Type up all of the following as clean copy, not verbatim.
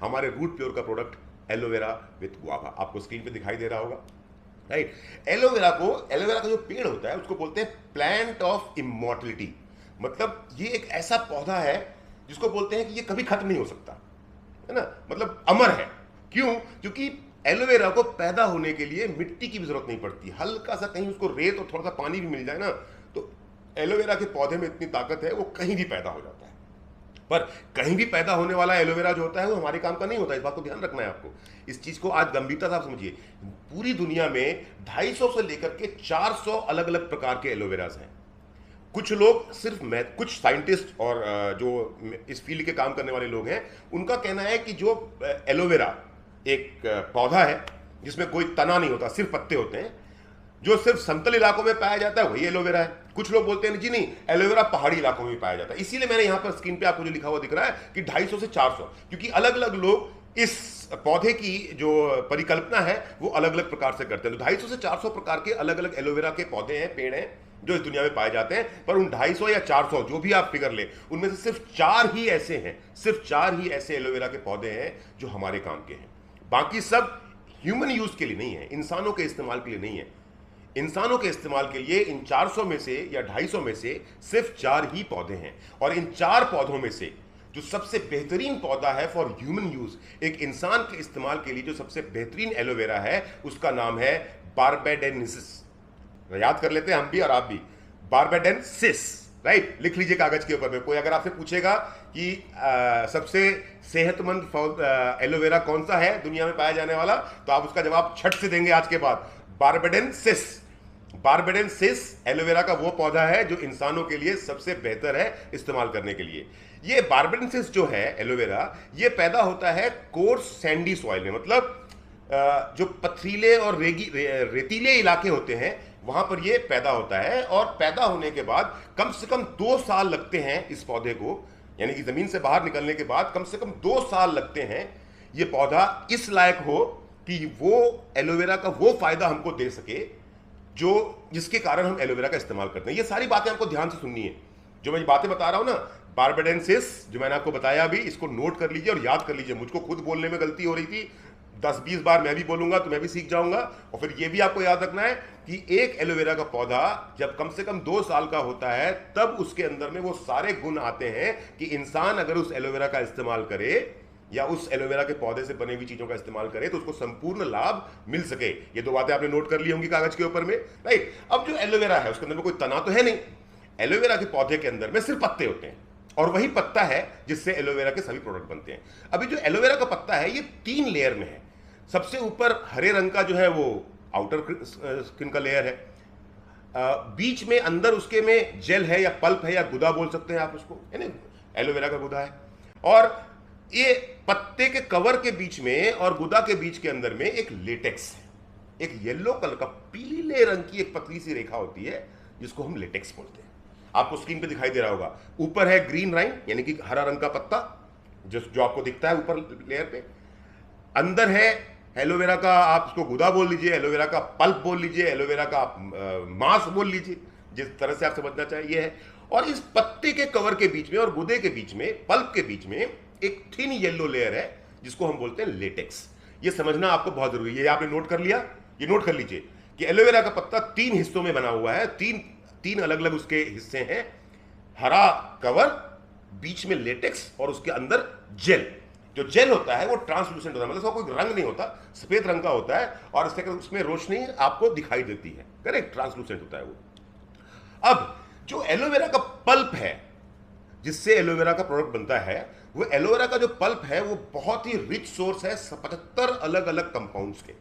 हमारे root pure का product aloe vera with guava, आपको स्क्रीन पे दिखाई दे रहा होगा, राइट। एलोवेरा का जो पेड़ होता है उसको बोलते हैं प्लांट ऑफ इमॉर्टलिटी। मतलब ये एक ऐसा पौधा है जिसको बोलते हैं कि ये कभी खत्म नहीं हो सकता, है ना, मतलब अमर है। क्यों? क्योंकि एलोवेरा को पैदा होने के लिए मिट्टी की भी जरूरत नहीं पड़ती, हल्का सा कहीं उसको रेत और थोड़ा सा पानी भी मिल जाए ना, तो एलोवेरा के पौधे में इतनी ताकत है, वो कहीं भी पैदा हो जाता है। पर कहीं भी पैदा होने वाला एलोवेरा जो होता है वो हमारे काम का नहीं होता, इस बात को ध्यान रखना है आपको। इस चीज को आज गंभीरता से आप समझिए। पूरी दुनिया में 250 से लेकर के 400 अलग अलग प्रकार के एलोवेराज हैं। कुछ लोग सिर्फ कुछ साइंटिस्ट और जो इस फील्ड के काम करने वाले लोग हैं, उनका कहना है कि जो एलोवेरा एक पौधा है जिसमें कोई तना नहीं होता, सिर्फ पत्ते होते हैं, जो सिर्फ समतल इलाकों में पाया जाता है, वही एलोवेरा है। कुछ लोग बोलते हैं जी नहीं, एलोवेरा पहाड़ी इलाकों में भी पाया जाता है। इसीलिए मैंने यहां पर स्क्रीन पे आपको जो लिखा हुआ दिख रहा है कि 250 से 400, क्योंकि अलग अलग लोग इस पौधे की जो परिकल्पना है वो अलग अलग प्रकार से करते हैं। तो 250 से 400 प्रकार के अलग अलग एलोवेरा के पौधे हैं, पेड़ हैं, जो इस दुनिया में पाए जाते हैं। पर उन 250 या 400 जो भी आप फिगर ले, उनमें से सिर्फ 4 ही ऐसे हैं, सिर्फ 4 ही ऐसे एलोवेरा के पौधे हैं जो हमारे काम के हैं। बाकी सब ह्यूमन यूज के लिए नहीं है, इंसानों के इस्तेमाल के लिए नहीं है। इंसानों के इस्तेमाल के लिए इन 400 में से या 250 में से सिर्फ 4 ही पौधे हैं। और इन 4 पौधों में से जो सबसे बेहतरीन पौधा है फॉर ह्यूमन यूज, एक इंसान के इस्तेमाल के लिए जो सबसे बेहतरीन एलोवेरा है, उसका नाम है बारबेडेंसिस। याद कर लेते हैं हम भी और आप भी, बारबेडेंसिस, राइट। लिख लीजिए कागज के ऊपर में। कोई अगर आपसे पूछेगा कि सबसे सेहतमंद एलोवेरा कौन सा है दुनिया में पाया जाने वाला, तो आप उसका जवाब छट से देंगे आज के बाद, बारबेडेंसिस। बारबेडेंसिस एलोवेरा का वो पौधा है जो इंसानों के लिए सबसे बेहतर है इस्तेमाल करने के लिए। ये बारबेडेंसिस जो है एलोवेरा, ये पैदा होता है कोर्स सैंडी सॉइल में, मतलब जो पथरीले और रेतीले इलाके होते हैं वहां पर ये पैदा होता है। और पैदा होने के बाद कम से कम 2 साल लगते हैं इस पौधे को, यानी कि जमीन से बाहर निकलने के बाद कम से कम 2 साल लगते हैं ये पौधा इस लायक हो कि वो एलोवेरा का वो फायदा हमको दे सके जो जिसके कारण हम एलोवेरा का इस्तेमाल करते हैं। ये सारी बातें आपको ध्यान से सुननी है, जो मैं बातें बता रहा हूं ना, बारबेडेंसिस जो मैंने आपको बताया अभी, इसको नोट कर लीजिए और याद कर लीजिए। मुझको खुद बोलने में गलती हो रही थी, 10-20 बार मैं भी बोलूंगा तो मैं भी सीख जाऊंगा। और फिर ये भी आपको याद रखना है कि एक एलोवेरा का पौधा जब कम से कम 2 साल का होता है, तब उसके अंदर में वो सारे गुण आते हैं कि इंसान अगर उस एलोवेरा का इस्तेमाल करे या उस एलोवेरा के पौधे से बनी हुई चीजों का इस्तेमाल करे तो उसको संपूर्ण लाभ मिल सके। ये 2 बातें आपने नोट कर ली होंगी कागज के ऊपर में, राइट। अब जो एलोवेरा है उसके अंदर में कोई तना तो है नहीं, एलोवेरा के पौधे के अंदर में सिर्फ पत्ते होते हैं, और वही पत्ता है जिससे एलोवेरा के सभी प्रोडक्ट बनते हैं। अभी जो एलोवेरा का पत्ता है ये 3 लेयर में है। सबसे ऊपर हरे रंग का जो है वो आउटर स्किन का लेयर है, बीच में अंदर उसके में जेल है या पल्प है या गुदा बोल सकते हैं आप उसको, यानी एलोवेरा का गुदा है। और ये पत्ते के कवर के बीच में और गुदा के बीच के अंदर में एक लेटेक्स है, एक येलो कलर का पीले रंग की एक पतली सी रेखा होती है जिसको हम लेटेक्स बोलते हैं। आपको स्क्रीन पे दिखाई दे रहा होगा, ऊपर है ग्रीन राइन यानी कि हरा रंग का पत्ता जो आपको दिखता है ऊपर लेयर पे। अंदर है एलोवेरा का, आप उसको गुदा बोल लीजिए, एलोवेरा का पल्प बोल लीजिए, एलोवेरा का मांस बोल लीजिए, जिस तरह से आप समझना चाहिए है। और इस पत्ते के कवर के बीच में और गुदे के बीच में, पल्प के बीच में एक थिन येलो लेयर है जिसको हम बोलते हैं लेटेक्स। ये समझना आपको बहुत जरूरी है। ये आपने नोट कर लिया, ये नोट कर लीजिए कि एलोवेरा का पत्ता 3 हिस्सों में बना हुआ है, तीन अलग अलग उसके हिस्से हैं। हरा कवर, बीच में लेटेक्स और उसके अंदर जेल। जो जेल होता है वो ट्रांसलूसेंट होता है, मतलब उसका कोई रंग नहीं होता, सफेद रंग का होता है और उसमें रोशनी आपको दिखाई देती है, करेक्ट, ट्रांसलूसेंट होता है वो। अब जो एलोवेरा का पल्प है जिससे एलोवेरा का प्रोडक्ट बनता है, वो एलोवेरा का जो पल्प है वो बहुत ही रिच सोर्स है 75 अलग अलग कंपाउंड्स के।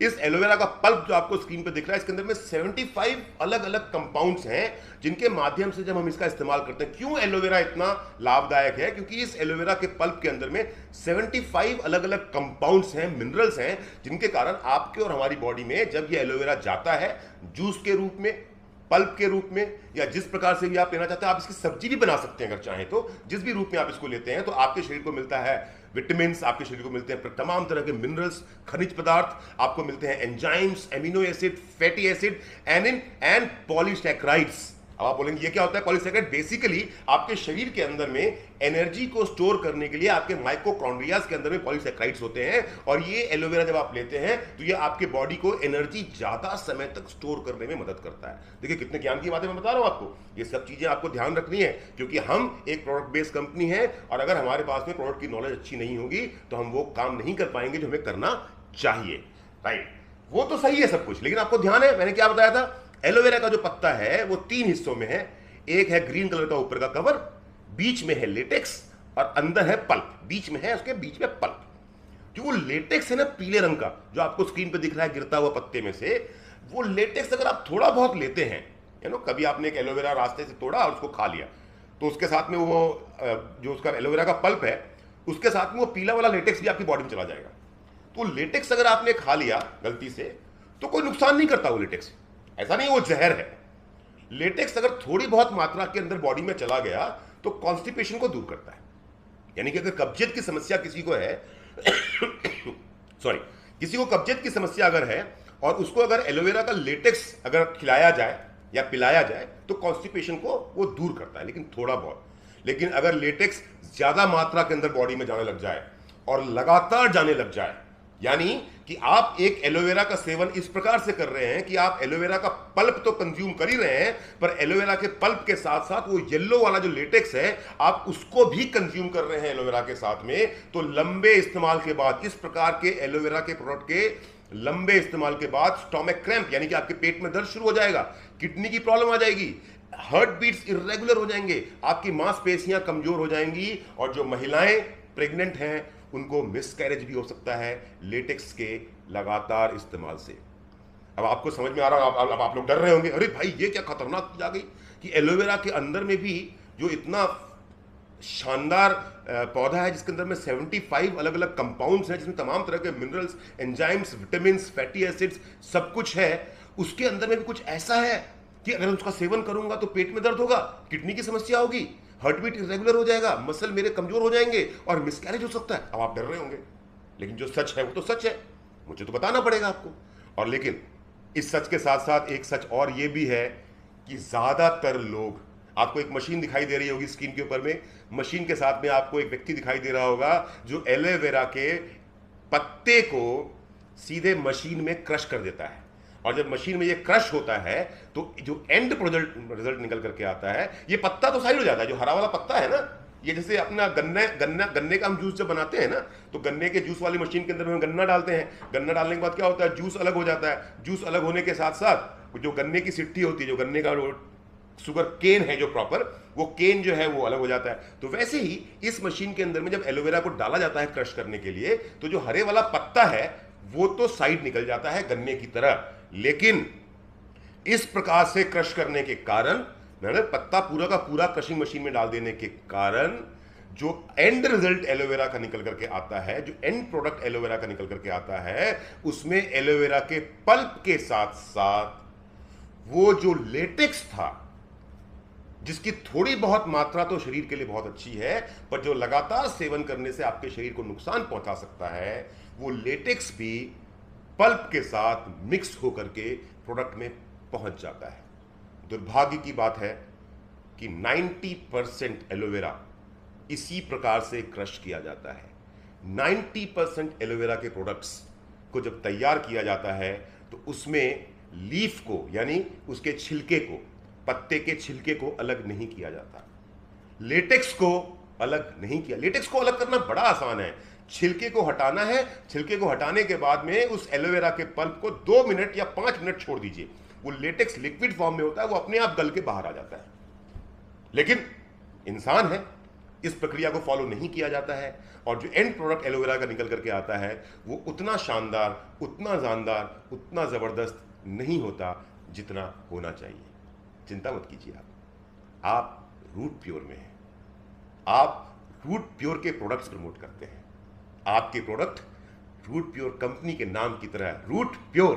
इस एलोवेरा का पल्प जो आपको स्क्रीन पे दिख रहा है, इसके अंदर में 75 अलग अलग कंपाउंड्स हैं जिनके माध्यम से जब हम इसका इस्तेमाल करते हैं। क्यों एलोवेरा इतना लाभदायक है? क्योंकि इस एलोवेरा के पल्प के अंदर में 75 अलग अलग कंपाउंड्स हैं, मिनरल्स हैं, जिनके कारण आपके और हमारी बॉडी में जब ये एलोवेरा जाता है जूस के रूप में, पल्प के रूप में, या जिस प्रकार से भी आप लेना चाहते हैं, आप इसकी सब्जी भी बना सकते हैं अगर चाहें तो। जिस भी रूप में आप इसको लेते हैं तो आपके शरीर को मिलता है विटामिन, आपके शरीर को मिलते हैं तमाम तरह के मिनरल्स, खनिज पदार्थ, आपको मिलते हैं enzymes, amino acid, fatty acid and polysaccharides. अब आप बोलेंगे ये क्या होता है? पॉलीसैकेराइड बेसिकली आपके शरीर के अंदर में एनर्जी को स्टोर करने के लिए आपके माइटोकॉन्ड्रियाज के अंदर में पॉलीसैकेराइड्स होते हैं, और ये एलोवेरा जब आप लेते हैं तो ये आपके बॉडी को एनर्जी ज्यादा समय तक स्टोर करने में मदद करता है। देखिए कितने ज्ञान की बातें मैं बता रहा हूं आपको, ये सब चीजें आपको ध्यान रखनी है, क्योंकि हम एक प्रोडक्ट बेस्ड कंपनी है, और अगर हमारे पास में प्रोडक्ट की नॉलेज अच्छी नहीं होगी तो हम वो काम नहीं कर पाएंगे जो हमें करना चाहिए। राइट, वो तो सही है सब कुछ, लेकिन आपको ध्यान है मैंने क्या बताया था? एलोवेरा का जो पत्ता है वो 3 हिस्सों में है। एक है ग्रीन कलर का ऊपर का कवर, बीच में है लेटेक्स, और अंदर है पल्प, बीच में है उसके बीच में पल्प। जो वो लेटेक्स है ना पीले रंग का, जो आपको स्क्रीन पे दिख रहा है गिरता हुआ पत्ते में से, वो लेटेक्स अगर आप थोड़ा बहुत लेते हैं, कभी आपने एक एलोवेरा रास्ते से तोड़ा और उसको खा लिया, तो उसके साथ में वो जो उसका एलोवेरा का पल्प है उसके साथ में वो पीला वाला लेटेक्स भी आपकी बॉडी में चला जाएगा। तो लेटेक्स अगर आपने खा लिया गलती से तो कोई नुकसान नहीं करता वो लेटेक्स, ऐसा नहीं वो जहर है। लेटेक्स अगर थोड़ी बहुत मात्रा के अंदर बॉडी में चला गया तो कॉन्स्टिपेशन को दूर करता है। यानी कि अगर कब्जियत की समस्या किसी को है सॉरी, किसी को कब्जियत की समस्या अगर है और उसको अगर एलोवेरा का लेटेक्स अगर खिलाया जाए या पिलाया जाए तो कॉन्स्टिपेशन को वो दूर करता है, लेकिन थोड़ा बहुत। लेकिन अगर लेटेक्स ज्यादा मात्रा के अंदर बॉडी में जाने लग जाए और लगातार जाने लग जाए, यानी कि आप एक एलोवेरा का सेवन इस प्रकार से कर रहे हैं कि आप एलोवेरा का पल्प तो कंज्यूम कर ही रहे हैं, पर एलोवेरा के पल्प के साथ साथ वो येलो वाला जो लेटेक्स है आप उसको भी कंज्यूम कर रहे हैं एलोवेरा के साथ में, तो लंबे इस्तेमाल के बाद, इस प्रकार के एलोवेरा के प्रोडक्ट के लंबे इस्तेमाल के बाद स्टोमक क्रैम्प, यानी कि आपके पेट में दर्द शुरू हो जाएगा, किडनी की प्रॉब्लम आ जाएगी, हार्ट बीट्स इरेगुलर हो जाएंगे, आपकी मांसपेशियां कमजोर हो जाएंगी, और जो महिलाएं प्रेग्नेंट हैं उनको मिसकैरेज भी हो सकता है लेटेक्स के लगातार इस्तेमाल से। अब आपको समझ में आ रहा है, अब आप लोग डर रहे होंगे, अरे भाई ये क्या खतरनाक चीज आ गई कि एलोवेरा के अंदर में भी जो इतना शानदार पौधा है जिसके अंदर में 75 अलग अलग कंपाउंड्स हैं, जिसमें तमाम तरह के minerals, enzymes, vitamin, fatty acids सब कुछ है, उसके अंदर में भी कुछ ऐसा है कि अगर उसका सेवन करूंगा तो पेट में दर्द होगा, किडनी की समस्या होगी, हार्ट बीट इरेगुलर हो जाएगा, मसल मेरे कमजोर हो जाएंगे और मिसकैरेज हो सकता है। अब आप डर रहे होंगे, लेकिन जो सच है वो तो सच है, मुझे तो बताना पड़ेगा आपको। और लेकिन इस सच के साथ साथ एक सच और ये भी है कि ज्यादातर लोग, आपको एक मशीन दिखाई दे रही होगी स्क्रीन के ऊपर में, मशीन के साथ में आपको एक व्यक्ति दिखाई दे रहा होगा जो एलोवेरा के पत्ते को सीधे मशीन में क्रश कर देता है, और जब मशीन में ये क्रश होता है तो जो एंड रिजल्ट निकल करके आता है, ये पत्ता तो साइड हो जाता है, जो हरा वाला पत्ता है ना, ये जैसे अपना गन्ने का हम जूस जब बनाते हैं ना, तो गन्ने के जूस वाली मशीन के अंदर हम गन्ना डालते हैं, गन्ना डालने के बाद क्या होता है, जूस अलग हो जाता है, जूस अलग होने के साथ साथ जो गन्ने की सिट्टी होती है, जो गन्ने का शुगर केन है जो प्रॉपर, वो केन जो है वो अलग हो जाता है। तो वैसे ही इस मशीन के अंदर में जब एलोवेरा को डाला जाता है क्रश करने के लिए, तो जो हरे वाला पत्ता है वो तो साइड निकल जाता है गन्ने की तरह, लेकिन इस प्रकार से क्रश करने के कारण, पत्ता पूरा का पूरा क्रशिंग मशीन में डाल देने के कारण, जो एंड रिजल्ट एलोवेरा का निकल करके आता है, जो एंड प्रोडक्ट एलोवेरा का निकल करके आता है, उसमें एलोवेरा के पल्प के साथ साथ वो जो लेटेक्स था, जिसकी थोड़ी बहुत मात्रा तो शरीर के लिए बहुत अच्छी है, पर जो लगातार सेवन करने से आपके शरीर को नुकसान पहुंचा सकता है, वो लेटेक्स भी पल्प के साथ मिक्स होकर के प्रोडक्ट में पहुंच जाता है। दुर्भाग्य की बात है कि 90% एलोवेरा इसी प्रकार से क्रश किया जाता है। 90% एलोवेरा के प्रोडक्ट्स को जब तैयार किया जाता है तो उसमें लीफ को, यानी उसके छिलके को, पत्ते के छिलके को अलग नहीं किया जाता, लेटेक्स को अलग नहीं किया। लेटेक्स को अलग करना बड़ा आसान है, छिलके को हटाना है, छिलके को हटाने के बाद में उस एलोवेरा के पल्प को 2 मिनट या 5 मिनट छोड़ दीजिए, वो लेटेक्स लिक्विड फॉर्म में होता है, वो अपने आप गल के बाहर आ जाता है। लेकिन इंसान है, इस प्रक्रिया को फॉलो नहीं किया जाता है, और जो एंड प्रोडक्ट एलोवेरा का निकल करके आता है वो उतना शानदार, उतना जानदार, उतना जबरदस्त नहीं होता जितना होना चाहिए। चिंता मत कीजिए, आप रूट प्योर में हैं, आप रूट प्योर के प्रोडक्ट्स प्रमोट करते हैं, आपके प्रोडक्ट रूट प्योर कंपनी के नाम की तरह, रूट प्योर,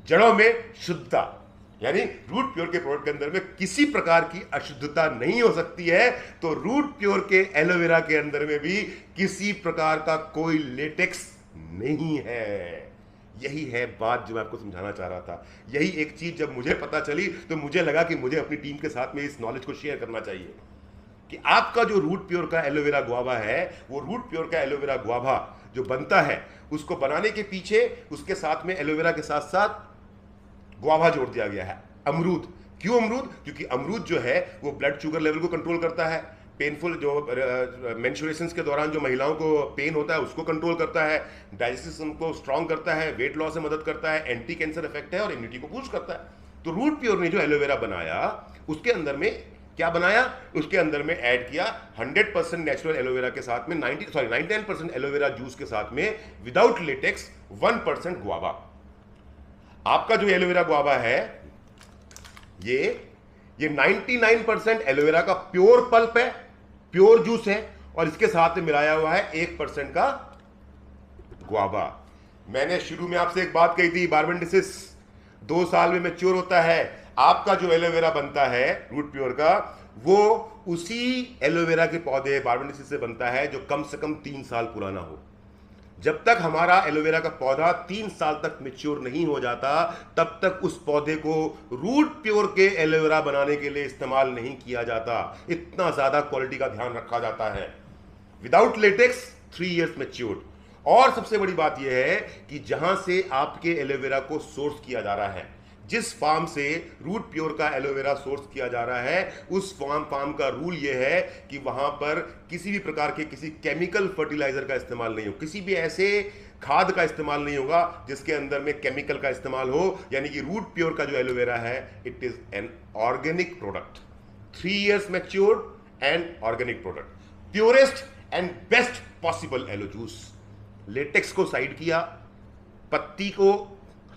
जड़ों में शुद्धता, यानी रूट प्योर के प्रोडक्ट के अंदर में किसी प्रकार की अशुद्धता नहीं हो सकती है, तो रूट प्योर के एलोवेरा के अंदर में भी किसी प्रकार का कोई लेटेक्स नहीं है। यही है बात जो मैं आपको समझाना चाह रहा था। यही एक चीज जब मुझे पता चली तो मुझे लगा कि मुझे अपनी टीम के साथ में इस नॉलेज को शेयर करना चाहिए कि आपका जो रूट प्योर का एलोवेरा गुआवा है, वो रूट प्योर का एलोवेरा गुआवा जो बनता है, उसको बनाने के पीछे उसके साथ में एलोवेरा के साथ साथ गुआवा जोड़ दिया गया है, अमरूद। क्यों अमरूद? क्योंकि अमरूद जो है वो ब्लड शुगर लेवल को कंट्रोल करता है, पेनफुल जो मेंस्ट्रुएशंस के दौरान जो महिलाओं को पेन होता है उसको कंट्रोल करता है, डाइजेस्टिव सिस्टम को स्ट्रांग करता है, वेट लॉस में मदद करता है, एंटी कैंसर इफेक्ट है और इम्यूनिटी को बूस्ट करता है। तो रूट प्योर ने जो एलोवेरा बनाया उसके अंदर में क्या बनाया? उसके अंदर में ऐड किया 100% नेचुरल एलोवेरा के साथ में 99% एलोवेरा जूस के साथ में विदाउट लेटेक्स 1% गुआवा। आपका जो एलोवेरा गुआवा है ये 99% एलोवेरा का प्योर पल्प है, प्योर जूस है, और इसके साथ में मिलाया हुआ है 1% का गुआवा। मैंने शुरू में आपसे एक बात कही थी, बारबेंडिसिस 2 साल में मैच्योर होता है। आपका जो एलोवेरा बनता है रूट प्योर का, वो उसी एलोवेरा के पौधे बारबेंडिसिस से बनता है जो कम से कम 3 साल पुराना हो। जब तक हमारा एलोवेरा का पौधा 3 साल तक मैच्योर नहीं हो जाता, तब तक उस पौधे को रूट प्योर के एलोवेरा बनाने के लिए इस्तेमाल नहीं किया जाता। इतना ज्यादा क्वालिटी का ध्यान रखा जाता है। Without latex 3 years matured. और सबसे बड़ी बात यह है कि जहां से आपके एलोवेरा को सोर्स किया जा रहा है, जिस फार्म से रूट प्योर का एलोवेरा सोर्स किया जा रहा है, उस फार्म का रूल यह है कि वहां पर किसी भी प्रकार के किसी केमिकल फर्टिलाइजर का इस्तेमाल नहीं हो, किसी भी ऐसे खाद का इस्तेमाल नहीं होगा जिसके अंदर में केमिकल का इस्तेमाल हो। यानी कि रूट प्योर का जो एलोवेरा है, it is an organic product, 3 years matured and organic product, purest and best possible aloe juice. Latex को साइड किया, पत्ती को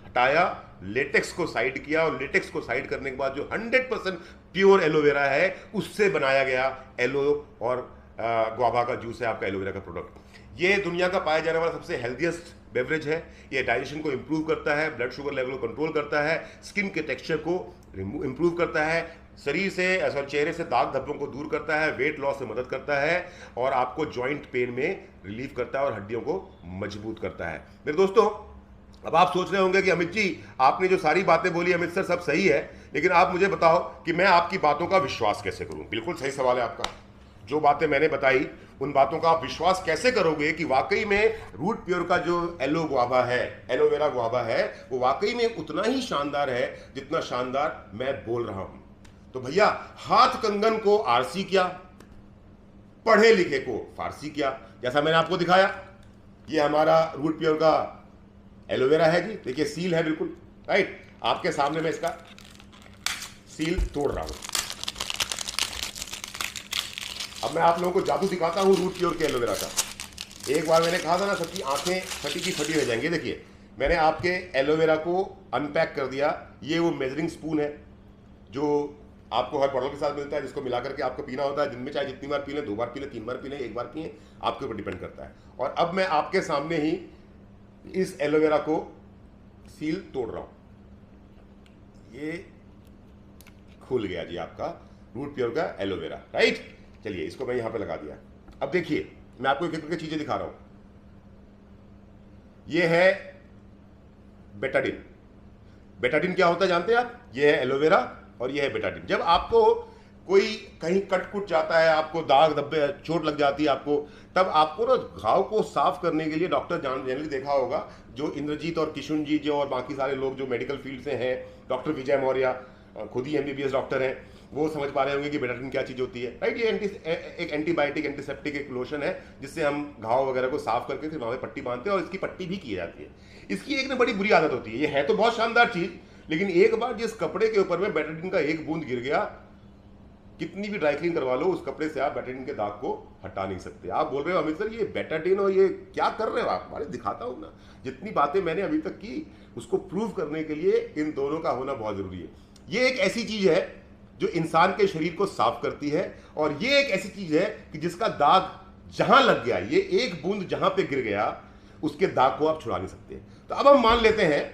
हटाया, लेटेक्स को साइड किया, और लेटेक्स को साइड करने के बाद जो 100% प्योर एलोवेरा है उससे बनाया गया एलो और गुआवा का जूस है आपका एलोवेरा का प्रोडक्ट। ये दुनिया का पाया जाने वाला सबसे हेल्दीएस्ट बेवरेज है। ये डाइजेशन को इंप्रूव करता है, ब्लड शुगर लेवल को कंट्रोल करता है, स्किन के टेक्सचर को इंप्रूव करता है, शरीर से चेहरे से दाग धब्बों को दूर करता है, वेट लॉस में मदद करता है, और आपको जॉइंट पेन में रिलीफ करता है और हड्डियों को मजबूत करता है। मेरे दोस्तों, अब आप सोच रहे होंगे कि अमित जी, आपने जो सारी बातें बोली अमित सर सब सही है, लेकिन आप मुझे बताओ कि मैं आपकी बातों का विश्वास कैसे करूं। बिल्कुल सही सवाल है आपका। जो बातें मैंने बताई उन बातों का आप विश्वास कैसे करोगे कि वाकई में रूट प्योर का जो एलो गुआवा है, एलोवेरा गुआवा है, वो वाकई में उतना ही शानदार है जितना शानदार मैं बोल रहा हूं। तो भैया, हाथ कंगन को आरसी क्या, पढ़े लिखे को फारसी क्या। जैसा मैंने आपको दिखाया, ये हमारा रूट प्योर का एलोवेरा है जी, देखिए सील है बिल्कुल राइट। आपके सामने मैं इसका सील तोड़ रहा हूं। अब मैं आप लोगों को जादू दिखाता हूं रूट प्योर के एलोवेरा का। एक बार मैंने कहा था ना, सबकी आंखें फटी की फटी रह जाएंगी। देखिए, मैंने आपके एलोवेरा को अनपैक कर दिया। ये वो मेजरिंग स्पून है जो आपको हर बॉटल के साथ मिलता है, जिसको मिला करके आपको पीना होता है। दिन में चाहे जितनी बार पी लें, 2 बार पी लें, 3 बार पी लें, 1 बार पिए, आपके ऊपर डिपेंड करता है। और अब मैं आपके सामने ही इस एलोवेरा को सील तोड़ रहा हूं। ये खुल गया जी आपका रूट प्योर का एलोवेरा, राइट। चलिए, इसको मैं यहां पे लगा दिया। अब देखिए, मैं आपको एक एक चीजें दिखा रहा हूं। ये है बेटाडिन। बेटाडिन क्या होता है जानते हैं आप? ये है एलोवेरा और ये है बेटाडिन। जब आपको कोई कहीं कट कुट जाता है, आपको दाग धब्बे चोट लग जाती है आपको, तब आपको ना घाव को साफ करने के लिए डॉक्टर जनरली देखा होगा, जो इंद्रजीत और किशुन जी जो और बाकी सारे लोग जो मेडिकल फील्ड से हैं, डॉक्टर विजय मौर्य खुद ही MBBS डॉक्टर हैं, वो समझ पा रहे होंगे कि बेटाडिन क्या चीज होती है, राइट। ये एक एंटीबायोटिक एंटीसेप्टिक एक लोशन है जिससे हम घाव वगैरह को साफ करके फिर वहां पे पट्टी बांधते हैं, और इसकी पट्टी भी की जाती है। इसकी एक ना बड़ी बुरी आदत होती है। ये है तो बहुत शानदार चीज, लेकिन एक बार जिस कपड़े के ऊपर में बेटाडिन का एक बूंद गिर गया, कितनी भी ड्राई क्लीन करवा लो, उस कपड़े से आप बेटाडिन के दाग को हटा नहीं सकते। आप बोल रहे हो अमित सर ये बेटाडिन और ये क्या कर रहे हो आप? हमारे दिखाता हूं ना, जितनी बातें मैंने अभी तक की उसको प्रूव करने के लिए इन दोनों का होना बहुत जरूरी है। ये एक ऐसी चीज है जो इंसान के शरीर को साफ करती है, और ये एक ऐसी चीज है कि जिसका दाग जहां लग गया, ये एक बूंद जहां पे गिर गया, उसके दाग को आप छुड़ा नहीं सकते। तो अब हम मान लेते हैं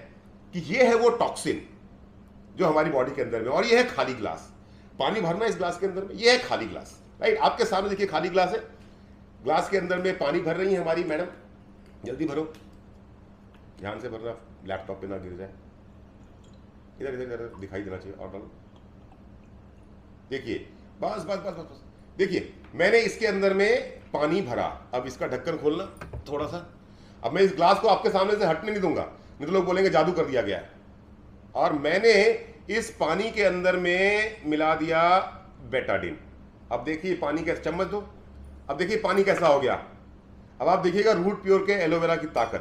कि ये है वो टॉक्सिन जो हमारी बॉडी के अंदर में, और ये है खाली ग्लास। पानी भरना इस ग्लास के अंदर में, ये है खाली ग्लास, राइट। आपके सामने देखिए खाली ग्लास है, ग्लास के अंदर में पानी भर रही है हमारी मैडम, जल्दी भरो, ध्यान से भरना, लैपटॉप पे ना गिर जाए। इधर इधर इधर दिखाई देना चाहिए, और डालो। देखिए बस बस बस बस बस, देखिए मैंने इसके अंदर में पानी भरा। अब इसका ढक्कन खोलना थोड़ा सा। अब मैं इस ग्लास को आपके सामने से हटने नहीं दूंगा, नहीं तो लोग बोलेंगे जादू कर दिया गया है। और मैंने इस पानी के अंदर में मिला दिया बेटाडीन। अब देखिए पानी कैसे, चम्मच दो। अब देखिए पानी कैसा हो गया। अब आप देखिएगा रूट प्योर के एलोवेरा की ताकत।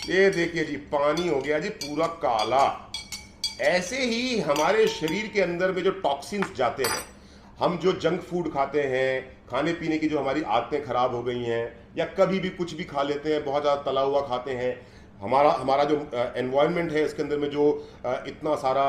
ये देखिए जी पानी हो गया जी पूरा काला। ऐसे ही हमारे शरीर के अंदर में जो टॉक्सिन्स जाते हैं, हम जो जंक फूड खाते हैं, खाने पीने की जो हमारी आदतें खराब हो गई हैं, या कभी भी कुछ भी खा लेते हैं, बहुत ज़्यादा तला हुआ खाते हैं, हमारा जो एनवायरनमेंट है इसके अंदर में जो इतना सारा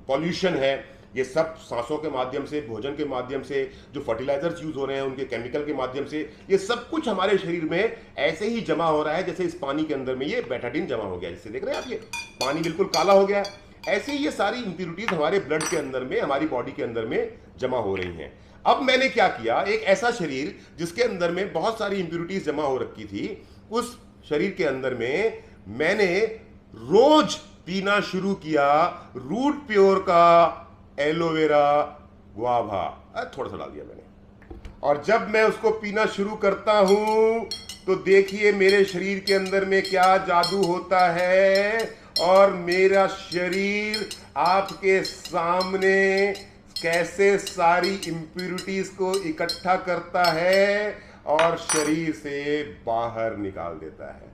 पॉल्यूशन है, ये सब सांसों के माध्यम से, भोजन के माध्यम से, जो फर्टिलाइजर्स यूज हो रहे हैं उनके केमिकल के माध्यम से, ये सब कुछ हमारे शरीर में ऐसे ही जमा हो रहा है जैसे इस पानी के अंदर में ये बेटाडीन जमा हो गया। जिससे देख रहे हैं आप, ये पानी बिल्कुल काला हो गया। ऐसे ही ये सारी इंप्योरिटीज हमारे ब्लड के अंदर में, हमारी बॉडी के अंदर में जमा हो रही हैं। अब मैंने क्या किया, एक ऐसा शरीर जिसके अंदर में बहुत सारी इंप्योरिटीज जमा हो रखी थी, उस शरीर के अंदर में मैंने रोज पीना शुरू किया रूट प्योर का एलोवेरा गुआवा। थोड़ा सा डाल दिया मैंने। और जब मैं उसको पीना शुरू करता हूं तो देखिए मेरे शरीर के अंदर में क्या जादू होता है, और मेरा शरीर आपके सामने कैसे सारी इंप्योरिटीज को इकट्ठा करता है और शरीर से बाहर निकाल देता है।